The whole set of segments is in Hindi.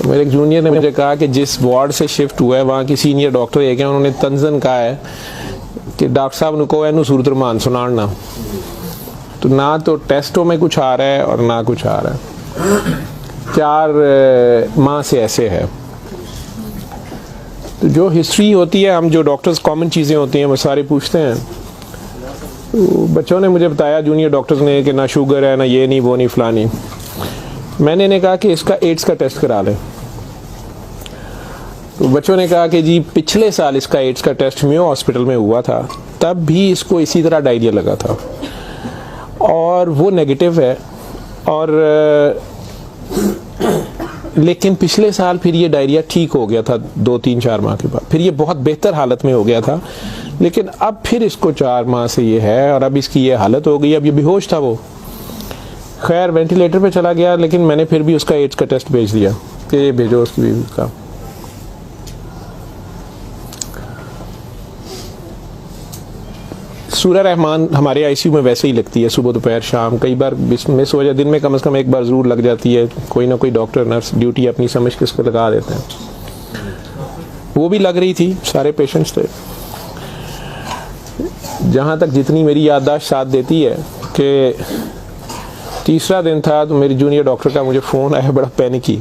मेरे एक जूनियर ने मुझे कहा कि जिस वार्ड से शिफ्ट हुआ है वहाँ की सीनियर डॉक्टर एक है, उन्होंने तंजन कहा है कि डॉक्टर साहब ने कहो इनू सूरत रमान सुनाना। तो ना तो टेस्टों में कुछ आ रहा है और ना कुछ आ रहा है, 4 माह से ऐसे है। तो जो हिस्ट्री होती है, हम जो डॉक्टर्स कॉमन चीज़ें होती हैं वो सारे पूछते हैं। तो बच्चों ने मुझे बताया, जूनियर डॉक्टर्स ने, कि ना शुगर है, ना ये नहीं, वो नहीं, फलानी। मैंने इन्हें कहा कि इसका एड्स का टेस्ट करा लें। तो बच्चों ने कहा कि जी पिछले साल इसका एड्स का टेस्ट मेयो हॉस्पिटल में हुआ था, तब भी इसको इसी तरह डायरिया लगा था और वो नेगेटिव है, और लेकिन पिछले साल फिर ये डायरिया ठीक हो गया था 2-3-4 माह के बाद, फिर ये बहुत बेहतर हालत में हो गया था, लेकिन अब फिर इसको 4 माह से ये है और अब इसकी ये हालत हो गई। अब ये बेहोश था, वो खैर वेंटिलेटर पे चला गया, लेकिन मैंने फिर भी उसका एड्स का टेस्ट भेज दिया कि ये भेजो उसकी बीवी का। सूरा रहमान हमारे आईसीयू में वैसे ही लगती है, सुबह दोपहर शाम, कई बार मिस हो जाए, दिन में कम से कम एक बार ज़रूर लग जाती है। कोई ना कोई डॉक्टर नर्स ड्यूटी अपनी समझ के उसको लगा देते हैं। वो भी लग रही थी, सारे पेशेंट्स थे। जहाँ तक जितनी मेरी याददाश्त साथ देती है कि तीसरा दिन था तो मेरी जूनियर डॉक्टर का मुझे फ़ोन आया, बड़ा पैनिकी।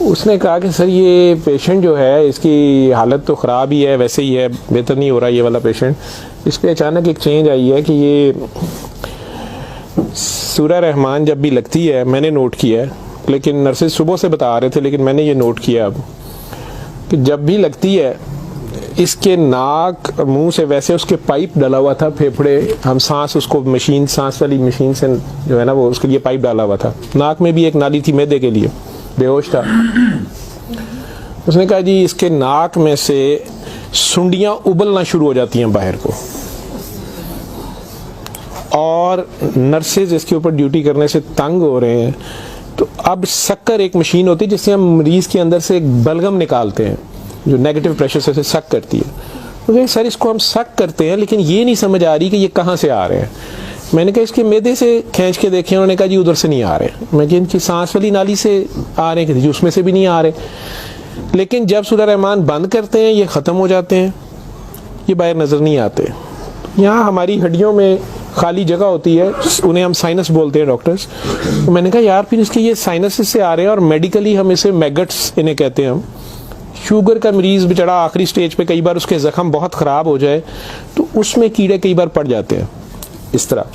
उसने कहा कि सर ये पेशेंट जो है इसकी हालत तो ख़राब ही है, वैसे ही है, बेहतर नहीं हो रहा ये वाला पेशेंट। इस पर अचानक एक चेंज आई है कि ये सूरा रहमान जब भी लगती है, मैंने नोट किया है, लेकिन नर्सेज सुबह से बता रहे थे, लेकिन मैंने ये नोट किया अब कि जब भी लगती है इसके नाक और मुंह से वैसे उसके पाइप डाला हुआ था, फेफड़े, हम सांस उसको मशीन, सांस वाली मशीन से जो है ना वो उसके लिए पाइप डाला हुआ था, नाक में भी एक नाली थी मैदे के लिए, बेहोश था। उसने कहा जी इसके नाक में से सुंडियां उबलना शुरू हो जाती हैं बाहर को, और नर्सेज इसके ऊपर ड्यूटी करने से तंग हो रहे हैं। तो अब शक्कर एक मशीन होती है जिससे हम मरीज के अंदर से एक बलगम निकालते हैं जो नेगेटिव प्रेशर से सक करती है। तो सर इसको हम सक करते हैं, लेकिन ये नहीं समझ आ रही कि ये कहाँ से आ रहे हैं। मैंने कहा इसके मैदे से खींच के देखे, उन्होंने कहा जी उधर से नहीं आ रहे। मैं कि इनकी सांस वाली नाली से आ रहे हैं, उसमें से भी नहीं आ रहे। लेकिन जब सूरा रहमान बंद करते हैं ये ख़त्म हो जाते हैं, ये बाहर नज़र नहीं आते। यहाँ हमारी हड्डियों में खाली जगह होती है, उन्हें हम साइनस बोलते हैं डॉक्टर्स। तो मैंने कहा यार फिर इसके ये साइनस से आ रहे हैं, और मेडिकली हम इसे मैगट्स इन्हें कहते हैं। हम शुगर का मरीज़ बेचारा आखिरी स्टेज पे, कई बार उसके ज़ख्म बहुत ख़राब हो जाए तो उसमें कीड़े कई बार पड़ जाते हैं इस तरह।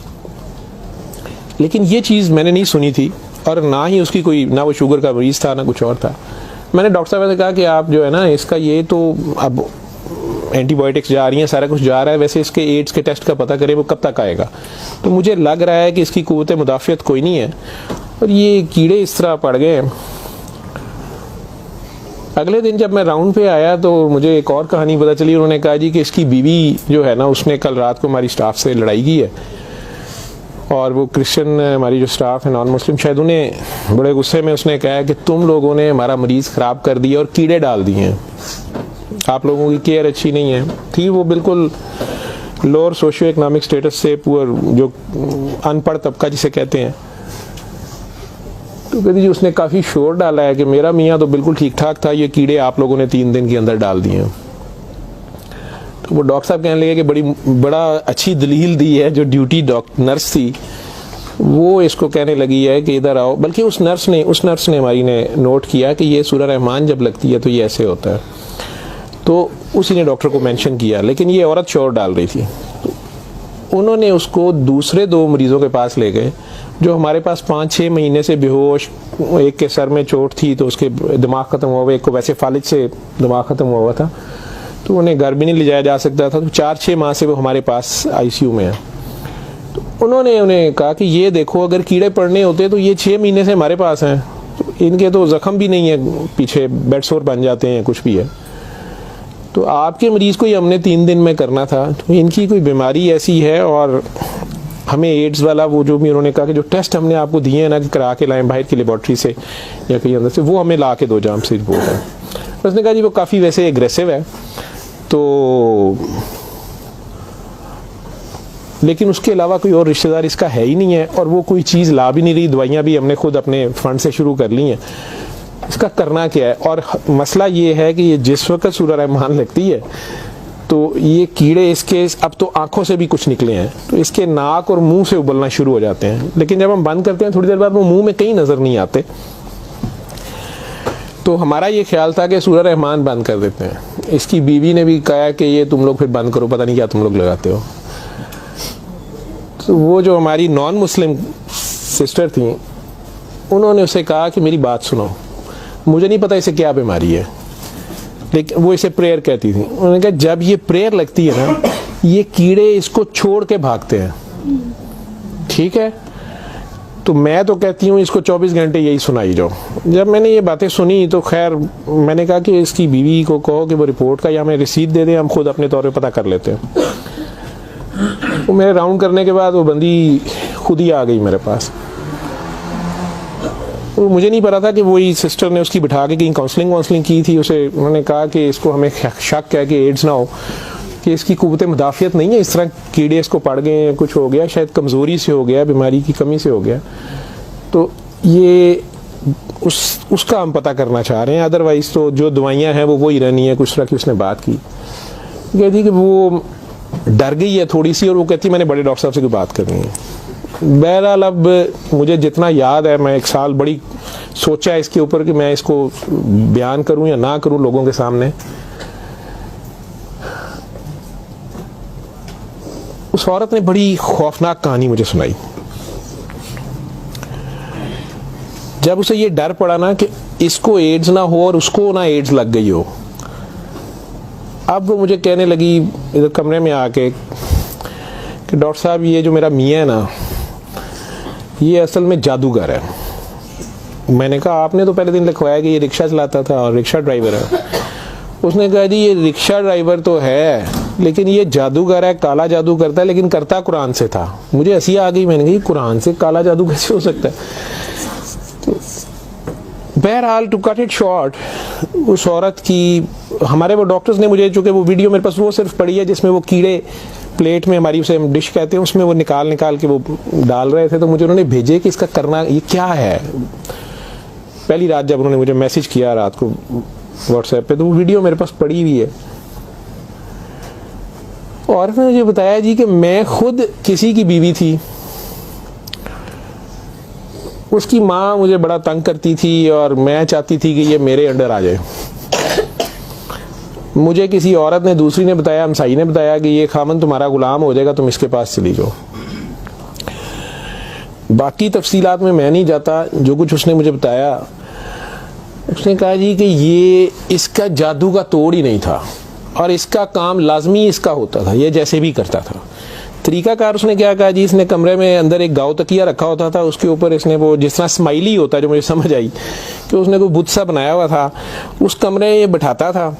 लेकिन ये चीज़ मैंने नहीं सुनी थी, और ना ही उसकी कोई, ना वो शुगर का मरीज़ था ना कुछ और था। मैंने डॉक्टर साहब से कहा कि आप जो है ना इसका ये तो अब एंटीबायोटिक्स जा रही हैं, सारा कुछ जा रहा है, वैसे इसके एड्स के टेस्ट का पता करें वो कब तक आएगा। तो मुझे लग रहा है कि इसकी क़ुव्वत मुदाफ़ियत कोई नहीं है, और ये कीड़े इस तरह पड़ गए। अगले दिन जब मैं राउंड पे आया तो मुझे एक और कहानी पता चली। उन्होंने कहा जी कि इसकी बीवी जो है ना उसने कल रात को हमारी स्टाफ से लड़ाई की है, और वो क्रिश्चियन हमारी जो स्टाफ है नॉन मुस्लिम, शायद उन्हें बड़े गुस्से में उसने कहा कि तुम लोगों ने हमारा मरीज़ ख़राब कर दिया और कीड़े डाल दिए हैं, आप लोगों की केयर अच्छी नहीं है। थी वो बिल्कुल लोअर सोशियो इकनॉमिक स्टेटस से, पुअर, जो अनपढ़ तबका जिसे कहते हैं। तो कहती जी उसने काफ़ी शोर डाला है कि मेरा मियाँ तो बिल्कुल ठीक ठाक था, ये कीड़े आप लोगों ने 3 दिन के अंदर डाल दिए हैं। तो वो डॉक्टर साहब कहने लगे कि बड़ा अच्छी दलील दी है। जो ड्यूटी नर्स थी वो इसको कहने लगी है कि इधर आओ, बल्कि उस नर्स ने हमारी ने नोट किया कि ये सूरा रहमान जब लगती है तो ये ऐसे होता है। तो उसी ने डॉक्टर को मेंशन किया, लेकिन ये औरत शोर डाल रही थी। तो उन्होंने उसको दूसरे 2 मरीज़ों के पास ले गए जो हमारे पास 5-6 महीने से बेहोश, एक के सर में चोट थी तो उसके दिमाग ख़त्म हुआ हुआ, एक को वैसे फालिज से दिमाग ख़त्म हुआ हुआ था, तो उन्हें घर भी नहीं ले जाया जा सकता था। तो 4-6 माह से वो हमारे पास आईसीयू में है। तो उन्होंने उन्हें कहा कि ये देखो अगर कीड़े पड़ने होते तो ये 6 महीने से हमारे पास हैं, तो इनके तो ज़ख्म भी नहीं है, पीछे बेड सोर बन जाते हैं, कुछ भी है, तो आपके मरीज़ को ही हमने 3 दिन में करना था। तो इनकी कोई बीमारी ऐसी है, और हमें एड्स वाला वो जो भी उन्होंने कहा कि जो टेस्ट हमने आपको दिए हैं ना कि करा के लाएं बाहर की लेबॉर्ट्री से या कहीं अंदर से, वो हमें ला के दो जाम से रिपोर्ट है। उसने कहा जी वो काफ़ी वैसे एग्रेसिव है, तो लेकिन उसके अलावा कोई और रिश्तेदार इसका है ही नहीं है, और वो कोई चीज़ ला भी नहीं रही, दवाइयाँ भी हमने खुद अपने फंड से शुरू कर ली हैं। इसका करना क्या है। और मसला ये है कि ये जिस वक्त सूरह रहमान लगती है तो ये कीड़े इसके अब तो आंखों से भी कुछ निकले हैं, तो इसके नाक और मुंह से उबलना शुरू हो जाते हैं। लेकिन जब हम बंद करते हैं थोड़ी देर बाद वो मुंह में कहीं नज़र नहीं आते। तो हमारा ये ख्याल था कि सूरह रहमान बंद कर देते हैं। इसकी बीवी ने भी कहा कि ये तुम लोग फिर बंद करो, पता नहीं क्या तुम लोग लगाते हो। तो वो जो हमारी नॉन मुस्लिम सिस्टर थी उन्होंने उसे कहा कि मेरी बात सुनो, मुझे नहीं पता इसे क्या बीमारी है, लेकिन वो इसे प्रेयर कहती थी। उन्होंने कहा जब ये प्रेयर लगती है ना, ये कीड़े इसको छोड़ के भागते हैं, ठीक है। तो मैं तो कहती हूँ इसको 24 घंटे यही सुनाई जाओ। जब मैंने ये बातें सुनी तो खैर मैंने कहा कि इसकी बीवी को कहो कि वो रिपोर्ट का या हमें रसीद दे दें, हम खुद अपने तौर पे पता कर लेते हैं। तो मेरे राउंड करने के बाद वो बंदी खुद ही आ गई मेरे पास। तो मुझे नहीं पता था कि वही सिस्टर ने उसकी बिठा के कहीं काउंसलिंग की थी। उसे उन्होंने कहा कि इसको हमें शक है कि एड्स ना हो, कि इसकी कुव्वत मुदाफ़ियत नहीं है, इस तरह कीड़े इसको पड़ गए, कुछ हो गया, शायद कमज़ोरी से हो गया, बीमारी की कमी से हो गया। तो ये उसका हम पता करना चाह रहे हैं। अदरवाइज़ तो जो दवाइयाँ हैं वो वही रहनी है। कुछ तरह की उसने बात की, कहती कि वो डर गई है थोड़ी सी, और वो कहती मैंने बड़े डॉक्टर साहब से कोई बात करनी है। बहरहाल अब मुझे जितना याद है, मैं एक साल बड़ी सोचा है इसके ऊपर कि मैं इसको बयान करूं या ना करूं लोगों के सामने। उस औरत ने बड़ी खौफनाक कहानी मुझे सुनाई। जब उसे ये डर पड़ा ना कि इसको एड्स ना हो और उसको ना एड्स लग गई हो, अब वो मुझे कहने लगी इधर कमरे में आके कि डॉक्टर साहब ये जो मेरा मियाँ है ना, ये असल में जादूगर है। मैंने कहा आपने तो पहले दिन लिखवाया कि ये रिक्शा चलाता था और रिक्शा ड्राइवर है। उसने कहा जी ये रिक्शा ड्राइवर तो है, लेकिन ये जादूगर है, काला जादू करता है, लेकिन करता कुरान से था। मुझे हंसी आ गई, मैंने कहा कुरान से काला जादू कैसे हो सकता है। तो बहरहाल टू कट इट शॉर्ट, उस औरत की हमारे वो डॉक्टर्स ने मुझे, चूँकि वो वीडियो मेरे पास वो सिर्फ पड़ी है जिसमें वो कीड़े प्लेट में, हमारी उसे हम डिश कहते हैं, उसमें वो निकाल के वो डाल रहे थे। तो मुझे उन्होंने भेजे कि इसका करना ये क्या है। पहली रात जब उन्होंने मुझे मैसेज किया रात को व्हाट्सएप पे, तो वो वीडियो मेरे पास पड़ी हुई है। और उसने मुझे बताया जी कि मैं खुद किसी की बीवी थी, उसकी माँ मुझे बड़ा तंग करती थी और मैं चाहती थी कि ये मेरे अंडर आ जाए। मुझे किसी औरत ने, दूसरी ने बताया, हमसाई ने बताया कि ये खामन तुम्हारा गुलाम हो जाएगा, तुम इसके पास चली जाओ। बाकी तफसीलात में मैं नहीं जाता, जो कुछ उसने मुझे बताया, उसने कहा जी कि ये इसका जादू का तोड़ ही नहीं था और इसका काम लाजमी इसका होता था, ये जैसे भी करता था। तरीकाकार उसने क्या कहा जी, इसने कमरे में अंदर एक गाँव तकिया रखा होता था, उसके ऊपर इसने वो जिस तरह स्माइली होता है, जो मुझे समझ आई कि उसने कोई बुत सा बनाया हुआ था, उस कमरे में ये बिठाता था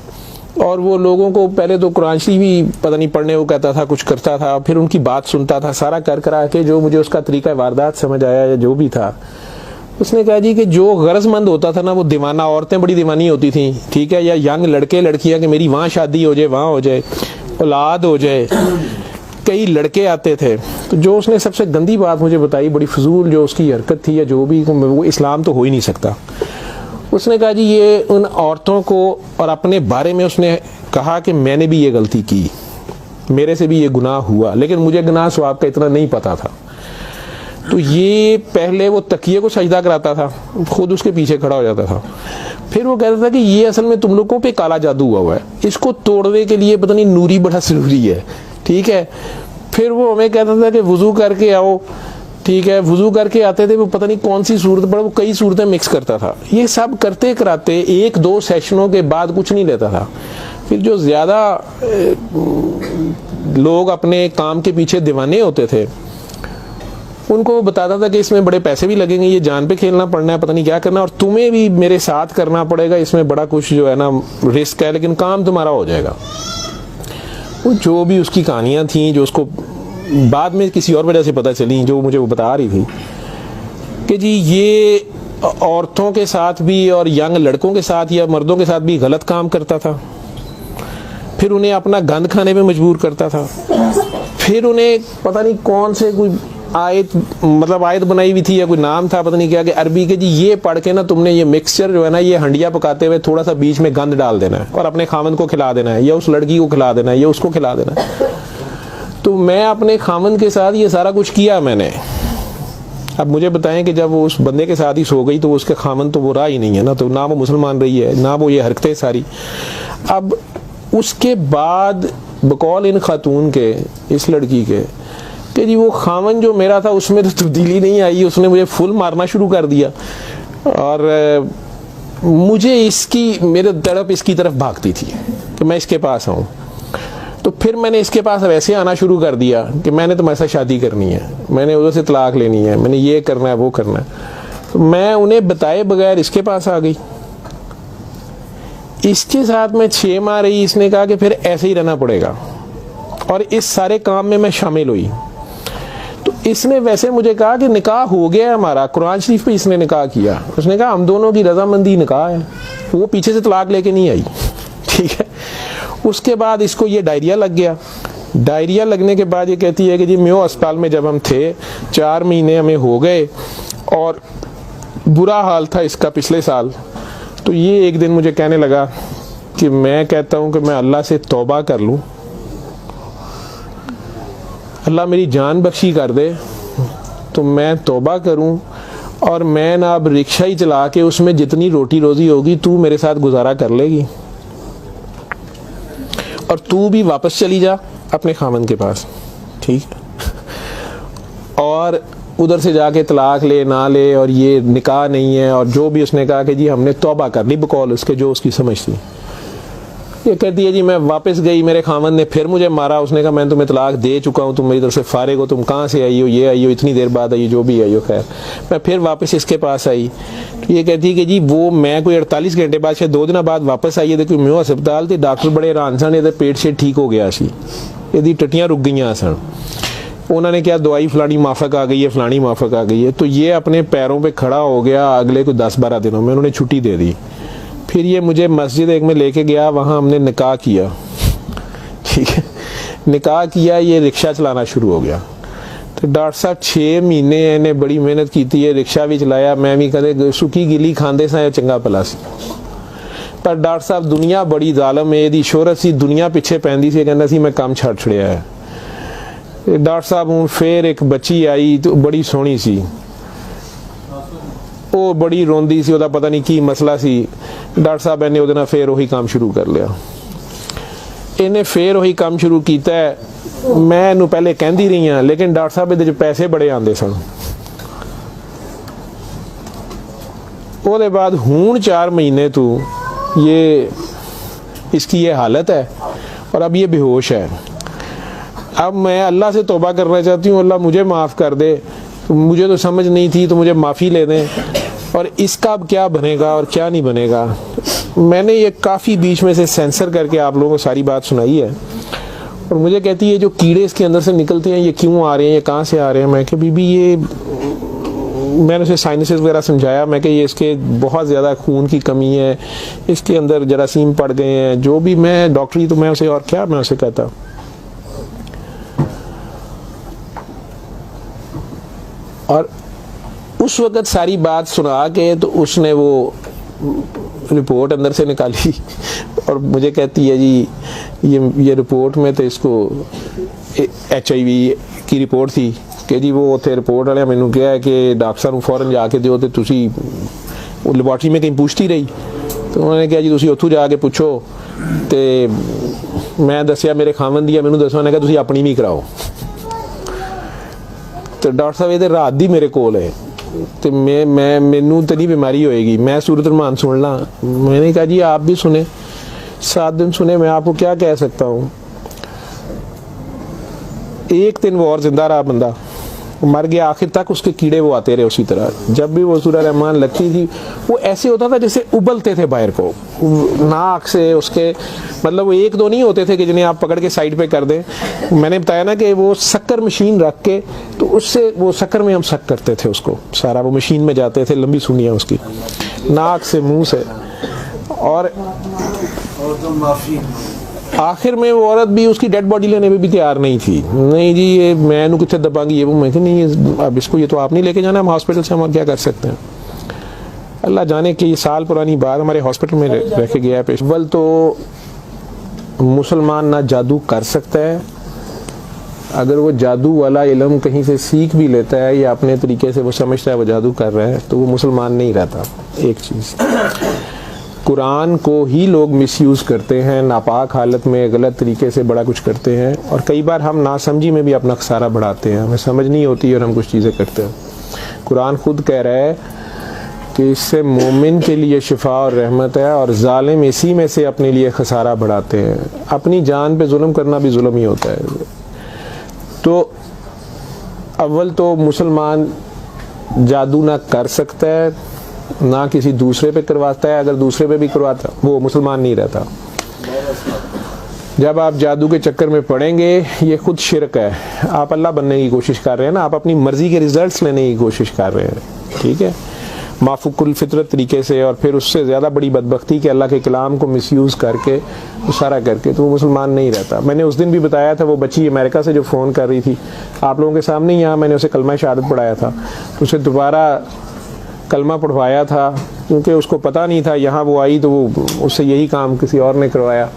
और वो लोगों को पहले तो कुरान शरीफ भी पता नहीं पढ़ने वो कहता था, कुछ करता था, फिर उनकी बात सुनता था, सारा कर करा के जो मुझे उसका तरीका वारदात समझ आया या जो भी था। उसने कहा जी कि जो गरजमंद होता था ना, वो दीवाना, औरतें बड़ी दीवानी होती थी, ठीक है, या यंग लड़के लड़कियां कि मेरी वहाँ शादी हो जाए, वहाँ हो जाए, औलाद हो जाए, कई लड़के आते थे। तो जो उसने सबसे गंदी बात मुझे बताई, बड़ी फजूल जो उसकी हरकत थी या जो भी, वो इस्लाम तो हो ही नहीं सकता। उसने कहा जी ये उन औरतों को और अपने बारे में उसने कहा कि मैंने भी ये गलती की, मेरे से भी ये गुनाह हुआ, लेकिन मुझे गुनाह सवाब का इतना नहीं पता था। तो ये पहले वो तकिए को सजदा कराता था, खुद उसके पीछे खड़ा हो जाता था, फिर वो कहता था कि ये असल में तुम लोगों पे काला जादू हुआ है, इसको तोड़ने के लिए पता नहीं नूरी बड़ा ज़रूरी है, ठीक है। फिर वो हमें कहता था कि वुजू करके आओ, ठीक है, वुजू करके आते थे, वो पता नहीं कौन सी सूरत पर वो कई सूरतें मिक्स करता था। ये सब करते कराते 1-2 सेशनों के बाद कुछ नहीं लेता था। फिर जो ज़्यादा लोग अपने काम के पीछे दीवाने होते थे, उनको वो बताता था कि इसमें बड़े पैसे भी लगेंगे, ये जान पे खेलना पड़ना है, पता नहीं क्या करना, और तुम्हें भी मेरे साथ करना पड़ेगा, इसमें बड़ा कुछ जो है ना रिस्क है, लेकिन काम तुम्हारा हो जाएगा। वो जो भी उसकी कहानियाँ थीं, जो उसको बाद में किसी और वजह से पता चली, जो मुझे वो बता रही थी कि जी ये औरतों के साथ भी और यंग लड़कों के साथ या मर्दों के साथ भी गलत काम करता था, फिर उन्हें अपना गंद खाने पे मजबूर करता था, फिर उन्हें पता नहीं कौन से कोई आयत, मतलब आयत बनाई हुई थी या कोई नाम था पता नहीं क्या, कि अरबी के जी ये पढ़ के ना तुमने ये मिक्सचर जो है ना, ये हंडिया पकाते हुए थोड़ा सा बीच में गंद डाल देना है और अपने खामन को खिला देना है, या उस लड़की को खिला देना है, या उसको खिला देना है। तो मैं अपने खामन के साथ ये सारा कुछ किया मैंने। अब मुझे बताएं कि जब वो उस बंदे के साथ ही सो गई तो उसके खामन तो वो रहा ही नहीं है ना, तो ना वो मुसलमान रही है ना वो ये हरकतें सारी। अब उसके बाद बकौल इन खातून के, इस लड़की के, कि जी वो खामन जो मेरा था उसमें तो तब्दीली नहीं आई, उसने मुझे फुल मारना शुरू कर दिया और मुझे इसकी, मेरे तड़प इसकी तरफ भागती थी कि मैं इसके पास आऊँ। तो फिर मैंने इसके पास वैसे आना शुरू कर दिया कि मैंने तुम्हारे साथ शादी करनी है, मैंने उधर से तलाक लेनी है, मैंने ये करना है वो करना है। तो मैं उन्हें बताए बगैर इसके पास आ गई। इसके साथ मैं 6 माह रही, इसने कहा कि फिर ऐसे ही रहना पड़ेगा और इस सारे काम में मैं शामिल हुई। तो इसने वैसे मुझे कहा कि निकाह हो गया हमारा, कुरान शरीफ पे इसने निकाह किया, उसने कहा हम दोनों की रजामंदी निकाह है, वो पीछे से तलाक लेके नहीं आई, ठीक है। उसके बाद इसको ये डायरिया लग गया। डायरिया लगने के बाद ये कहती है कि जी मेयो अस्पताल में जब हम थे 4 महीने हमें हो गए और बुरा हाल था इसका पिछले साल। तो ये एक दिन मुझे कहने लगा कि मैं कहता हूँ कि मैं अल्लाह से तौबा कर लूँ, अल्लाह मेरी जान बख्शी कर दे तो मैं तौबा करूँ और मैं ना अब रिक्शा ही चला के उसमें जितनी रोटी रोज़ी होगी तू मेरे साथ गुजारा कर लेगी और तू भी वापस चली जा अपने खामन के पास, ठीक। और उधर से जाके तलाक ले ना ले और ये निकाह नहीं है और जो भी उसने कहा कि जी हमने तौबा कर ली बकौल उसके, जो उसकी समझ थी। ये कहती है जी मैं वापस गई, मेरे खामन ने फिर मुझे मारा, उसने कहा मैं तुम्हें तलाक दे चुका हूँ, तुम मेरी तरफ से फारिग हो, तुम कहाँ से आई हो, ये आई हो, इतनी देर बाद आई हो, जो भी आई हो। खैर मैं फिर वापस इसके पास आई। ये कहती है कि जी वो मैं कोई 48 घंटे बाद शायद 2 दिन बाद वापस आई है, देखो मैं अस्पताल थे, डॉक्टर बड़े हैरान सन, ये पेट से ठीक हो गया सी, यदि टट्टियाँ रुक गई सन। उन्होंने क्या दवाई फलानी माफक आ गई है, फलानी माफक आ गई है। तो ये अपने पैरों पे खड़ा हो गया। अगले को 10-12 दिनों में उन्होंने छुट्टी दे दी। फिर ये मुझे मस्जिद एक में लेके गया, वहाँ हमने निकाह किया, ठीक है। निकाह किया, ये रिक्शा चलाना शुरू हो गया। तो डॉक्टर साहब 6 महीने इन्हें बड़ी मेहनत की थी, ये रिक्शा भी चलाया, मैं भी कदे सुखी गिली खांदे सा चंगा भला सी। पर डॉक्टर साहब दुनिया बड़ी जालम है, यदि शोहरत सी दुनिया पिछे पैंदी सी, कहना सी मैं काम छड़ छड़िया है। डॉक्टर साहब हूँ फिर एक बच्ची आई तो बड़ी सोहनी सी, वो बड़ी रोंदी सी, ਉਹਦਾ पता नहीं की मसला सी। डॉक्टर साहब ने ਉਹਦੇ ਨਾਲ फिर वही काम शुरू कर लिया। इन्हें फिर वही काम शुरू किया है। मैं इन्हू पहले कहती रही हाँ, लेकिन डॉक्टर साहब ਇਹਦੇ 'ਚ पैसे बड़े आते सन। ਉਹਦੇ बाद हूँ 4 महीने तो ये इसकी ये हालत है और अब ये बेहोश है। अब मैं अल्लाह से तौबा करना चाहती हूँ, अल्लाह मुझे माफ़ कर दे, मुझे तो समझ नहीं थी तो मुझे माफ़ी ले दें, और इसका अब क्या बनेगा और क्या नहीं बनेगा। मैंने ये काफ़ी बीच में से सेंसर करके आप लोगों को सारी बात सुनाई है। और मुझे कहती है जो कीड़े इसके अंदर से निकलते हैं ये क्यों आ रहे हैं, ये कहाँ से आ रहे हैं। मैं कि बीबी ये, मैंने उसे साइनसेस वगैरह समझाया, मैं कि ये इसके बहुत ज़्यादा खून की कमी है, इसके अंदर जरासीम पड़ गए हैं, जो भी। मैं डॉक्टरी तो मैं उसे और क्या मैं उसे कहता। और उस वक़्त सारी बात सुना के तो उसने वो रिपोर्ट अंदर से निकाली और मुझे कहती है जी ये रिपोर्ट में तो इसको HIV की रिपोर्ट थी कि जी वो उत्थे रिपोर्ट वाले मैनू कहा है कि डॉक्टर साहब फौरन जाके दिओ ते तुसी, वो लैबोरेटरी में कहीं पूछती रही तो उन्होंने कहा जी तुसी उत्थों जाके पूछो। तो मैं दसिया मेरे खामन दी मैनू दसो, उन्होंने कहा तुसी अपनी भी कराओ। तो डॉक्टर साहब ये रात दी मेरे कोल है तो मैं मैनू तो नहीं बीमारी होएगी, मैं सूरत रहमान सुन ला। मैंने कहा जी आप भी सुने, 7 दिन सुने, मैं आपको क्या कह सकता हूँ। 1 दिन वो और जिंदा रहा, बंदा मर गया। आखिर तक उसके कीड़े वो आते रहे उसी तरह। जब भी वो सूरह रहमान लगती थी वो ऐसे होता था जैसे उबलते थे बाहर को, नाक से उसके, मतलब वो 1-2 नहीं होते थे कि जिन्हें आप पकड़ के साइड पे कर दें। मैंने बताया ना कि वो शक्कर मशीन रख के तो उससे वो शक्कर में हम शक करते थे उसको सारा, वो मशीन में जाते थे, लंबी सुनियाँ उसकी नाक से मुँह से। और तो माफ़ी आखिर में वो औरत भी उसकी डेड बॉडी लेने में भी तैयार नहीं थी। नहीं जी ये मैं कितने दबांगी ये वो, मैं कहा नहीं अब इसको ये तो आप नहीं लेके जाना, हम हॉस्पिटल से हम और क्या कर सकते हैं। अल्लाह जाने कि ये साल पुरानी बात हमारे हॉस्पिटल में रह के गया पेश। अव्वल तो मुसलमान ना जादू कर सकता है, अगर वो जादू वाला इल्म कहीं से सीख भी लेता है या अपने तरीके से वो समझता है वो जादू कर रहा है तो वो मुसलमान नहीं रहता। एक चीज़, कुरान को ही लोग मिसयूज़ करते हैं, नापाक हालत में गलत तरीके से बड़ा कुछ करते हैं, और कई बार हम नासमझी में भी अपना खसारा बढ़ाते हैं, हमें समझ नहीं होती और हम कुछ चीज़ें करते हैं। कुरान खुद कह रहा है कि इससे मोमिन के लिए शिफा और रहमत है, और जालिम इसी में से अपने लिए खसारा बढ़ाते हैं। अपनी जान पे जुल्म करना भी जुल्म ही होता है। तो अव्वल तो मुसलमान जादू ना कर सकता है ना किसी दूसरे पे करवाता है, अगर दूसरे पे भी करवाता वो मुसलमान नहीं रहता। जब आप जादू के चक्कर में पड़ेंगे ये खुद शिरक है, आप अल्लाह बनने की कोशिश कर रहे हैं ना, आप अपनी मर्जी के रिजल्ट्स लेने की कोशिश कर रहे हैं, ठीक है, माफुकुल फितरत तरीके से, और फिर उससे ज़्यादा बड़ी बदबख्ती कि अल्लाह के कलाम को मिसयूज़ करके वो सारा करके, तो वो मुसलमान नहीं रहता। मैंने उस दिन भी बताया था, वो बच्ची अमेरिका से जो फ़ोन कर रही थी आप लोगों के सामने ही, यहाँ मैंने उसे कलमा शहादत पढ़ाया था, तो उसे दोबारा कलमा पढ़वाया था क्योंकि उसको पता नहीं था। यहाँ वो आई तो वो उससे यही काम किसी और ने करवाया,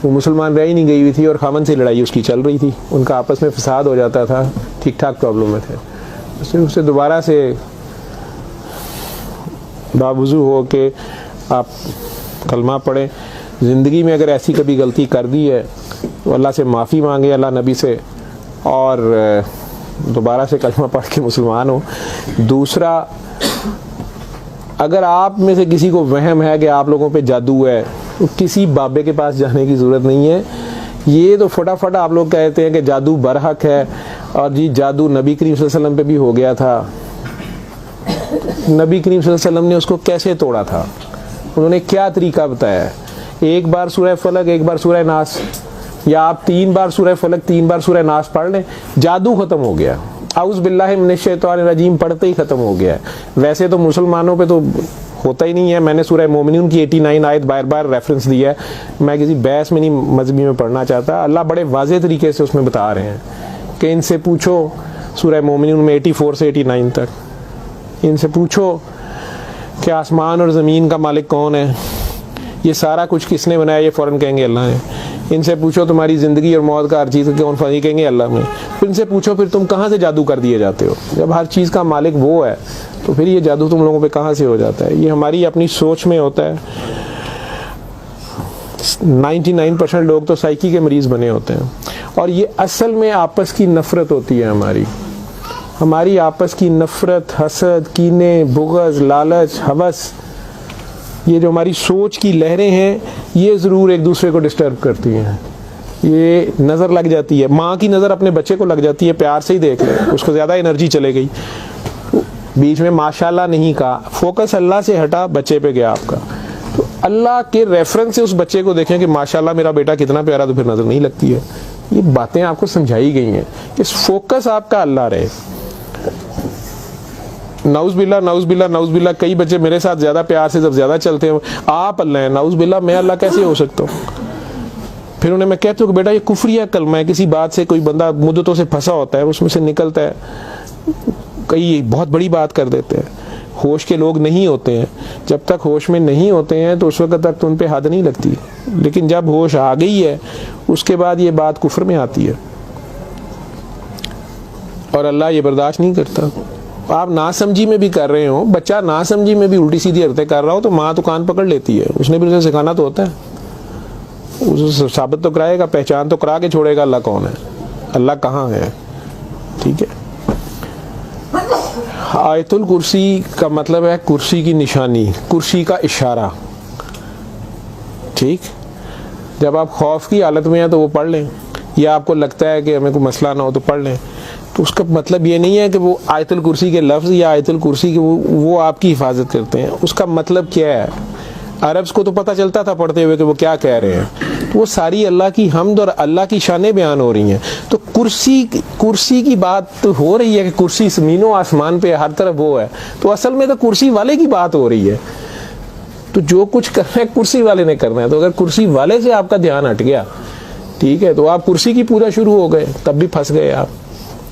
वो मुसलमान रह ही नहीं गई हुई थी और खामन से लड़ाई उसकी चल रही थी, उनका आपस में फसाद हो जाता था, ठीक ठाक प्रॉब्लम में थे। उससे दोबारा से बावजू हो के आप कलमा पढ़ें। ज़िंदगी में अगर ऐसी कभी गलती कर दी है तो अल्लाह से माफ़ी मांगे, अल्लाह नबी से, और दोबारा से कलमा पढ़ के मुसलमान हो। दूसरा, अगर आप में से किसी को वहम है कि आप लोगों पे जादू है तो किसी बाबे के पास जाने की ज़रूरत नहीं है। ये तो फटाफट आप लोग कहते हैं कि जादू बरहक है, और जी जादू नबी करीम सल्लल्लाहु अलैहि वसल्लम पे भी हो गया था। नबी करीम सल्लल्लाहु अलैहि वसल्लम ने उसको कैसे तोड़ा था, उन्होंने क्या तरीका बताया है? एक बार सूरह फलक, एक बार सूरह नास, या आप 3 बार सूरह फलक 3 बार सूरह नास पढ़ लें, जादू ख़त्म हो गया। औज़ु बिल्लाहि मिनश शैतानिर रजीम पढ़ते ही ख़त्म हो गया है। वैसे तो मुसलमानों पे तो होता ही नहीं है। मैंने सूरह मोमिनून की 89 आयत बार बार रेफरेंस दिया है, मैं किसी बहस में नहीं मजहबी में पढ़ना चाहता। अल्लाह बड़े वाज़े तरीके से उसमें बता रहे हैं कि इनसे पूछो, सूरह मोमिनून में 84 से 89 तक, इनसे पूछो कि आसमान और ज़मीन का मालिक कौन है, ये सारा कुछ किसने बनाया, ये फ़ौरन कहेंगे अल्लाह ने। इनसे पूछो तुम्हारी ज़िंदगी और मौत का हर चीज़ कौन फनी, कहेंगे अल्लाह ने। फिर इनसे पूछो फिर तुम कहाँ से जादू कर दिए जाते हो, जब हर चीज़ का मालिक वो है तो फिर ये जादू तुम लोगों पे कहाँ से हो जाता है? ये हमारी अपनी सोच में होता है। 99% लोग तो साइकी के मरीज़ बने होते हैं, और ये असल में आपस की नफ़रत होती है हमारी आपस की नफ़रत, हसद, कीने, बुग़्ज़, लालच, हवस, ये जो हमारी सोच की लहरें हैं ये ज़रूर एक दूसरे को डिस्टर्ब करती हैं। ये नज़र लग जाती है, माँ की नज़र अपने बच्चे को लग जाती है, प्यार से ही देख ले, उसको ज़्यादा एनर्जी चले गई, बीच में माशाल्लाह नहीं कहा, फोकस अल्लाह से हटा, बच्चे पे गया आपका। तो अल्लाह के रेफरेंस से उस बच्चे को देखें कि माशाल्लाह मेरा बेटा कितना प्यारा, तो फिर नज़र नहीं लगती है। ये बातें आपको समझाई गई हैं कि फोकस आपका अल्लाह रहे। नाउज़ बिल्ला, कई बच्चे मेरे साथ ज़्यादा प्यार से जब ज़्यादा चलते हैं, आप अल्लाह हैं, नाउज़ बिल्ला मैं अल्लाह कैसे हो सकता हूँ? फिर उन्हें मैं कहता हूँ कि बेटा ये कुफ्रिया कलमा है, किसी बात से कोई बंदा मुद्दतों से फंसा होता है, उसमें से निकलता है, कई बहुत बड़ी बात कर देते हैं। होश के लोग नहीं होते हैं, जब तक होश में नहीं होते हैं तो उस वक्त तक तो उन पर हद नहीं लगती, लेकिन जब होश आ गई है उसके बाद ये बात कुफ्र में आती है, और अल्लाह ये बर्दाश्त नहीं करता। आप नासमझी में भी कर रहे हो, बच्चा नासमझी में भी उल्टी सीधी हरकतें कर रहा हो तो माँ तो कान पकड़ लेती है, उसने भी उसे सिखाना तो होता है, उसे साबित तो कराएगा, पहचान तो करा के छोड़ेगा अल्लाह कौन है, अल्लाह कहाँ है। ठीक है, आयतुल कुर्सी का मतलब है कुर्सी की निशानी, कुर्सी का इशारा। ठीक, जब आप खौफ की हालत में हैं तो वो पढ़ लें, या आपको लगता है कि हमें कोई मसला ना हो तो पढ़ लें, तो उसका मतलब ये नहीं है कि वो आयतुल कुर्सी के लफ्ज़ या आयतुल कुर्सी के वो आपकी हिफाजत करते हैं। उसका मतलब क्या है? अरब्स को तो पता चलता था पढ़ते हुए कि वो क्या कह रहे हैं, तो वो सारी अल्लाह की हम्द और अल्लाह की शानें बयान हो रही हैं। तो कुर्सी की बात तो हो रही है कि कुर्सी ज़मीनों आसमान पे हर तरफ वो है, तो असल में तो कुर्सी वाले की बात हो रही है। तो जो कुछ करना है कुर्सी वाले ने करना है, तो अगर कुर्सी वाले से आपका ध्यान हट गया ठीक है, तो आप कुर्सी की पूजा शुरू हो गए, तब भी फंस गए आप।